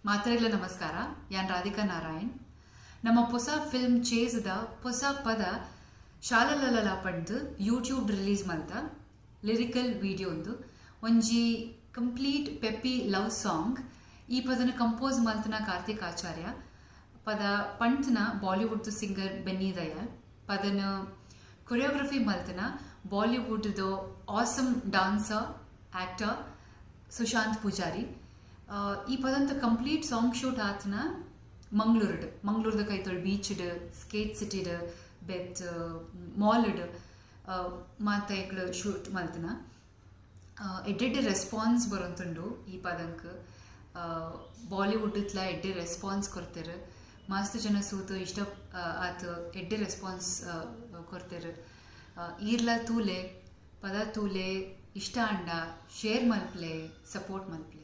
ಮಾತರೆಲ್ಲ ನಮಸ್ಕಾರ ಯಾನ್ ರಾಧಿಕಾ ನಾರಾಯಣ್ ನಮ್ಮ ಹೊಸ ಫಿಲ್ಮ್ ಚೇಸ್ದ ಹೊಸ ಪದ ಶಾಲಲಲ ಪಡ್ದು ಯೂಟ್ಯೂಬ್ ರಿಲೀಸ್ ಮಲ್ತ ಲಿರಿಕಲ್ ವಿಡಿಯೋ ಒಂದು ಒಂಜಿ ಕಂಪ್ಲೀಟ್ ಪೆಪ್ಪಿ ಲವ್ ಸಾಂಗ್ ಈ ಪದನ ಕಂಪೋಸ್ ಮಲ್ತನ ಕಾರ್ತಿಕ್ ಆಚಾರ್ಯ ಪದ ಪಂಟ್ನ ಬಾಲಿವುಡ್ ಸಿಂಗರ್ ಬೆನ್ನಿ ದಯಾಲ್ ಪದನ ಕೊರಿಯೋಗ್ರಫಿ ಮಲ್ತನ Bollywood awesome dancer actor Sushant Poojary ಈ ಪದಂತ ಕಂಪ್ಲೀಟ್ ಸಾಂಗ್ ಶೂಟ್ ಆತನ ಮಂಗಳೂರದ ಕೈತೊಳು ಬೀಚ್ಡ್ ಸ್ಕೇಟ್ ಸಿಟಿಡ್ ಬೆತ್ ಮಾಲ್ಡ್ ಮಾತ ಎಕ್ಳು ಶೂಟ್ ಮಲ್ತನ ಎಡ್ಡೆ ರೆಸ್ಪಾನ್ಸ್ ಬರೋಂತುಂಡು ಈ ಪದಂಕ್ ಬಾಲಿವುಡ್ಲ ಎಡ್ಡೆ ರೆಸ್ಪಾನ್ಸ್ ಕೊಡ್ತಾರೆ ಮಸ್ತ್ ಜನ ಸೂತು ಇಷ್ಟ ಆತ ಎಡ್ಡೆ ರೆಸ್ಪಾನ್ಸ್ ಕೊಡ್ತಾರೆ ಈರ್ಲ ತೂಲೆ ಪದ ತೂಲೆ ಇಷ್ಟ ಅಂಡ ಶೇರ್ ಮಲ್ಪ್ಲೆ ಸಪೋರ್ಟ್ ಮಲ್ಪ್ಲೆ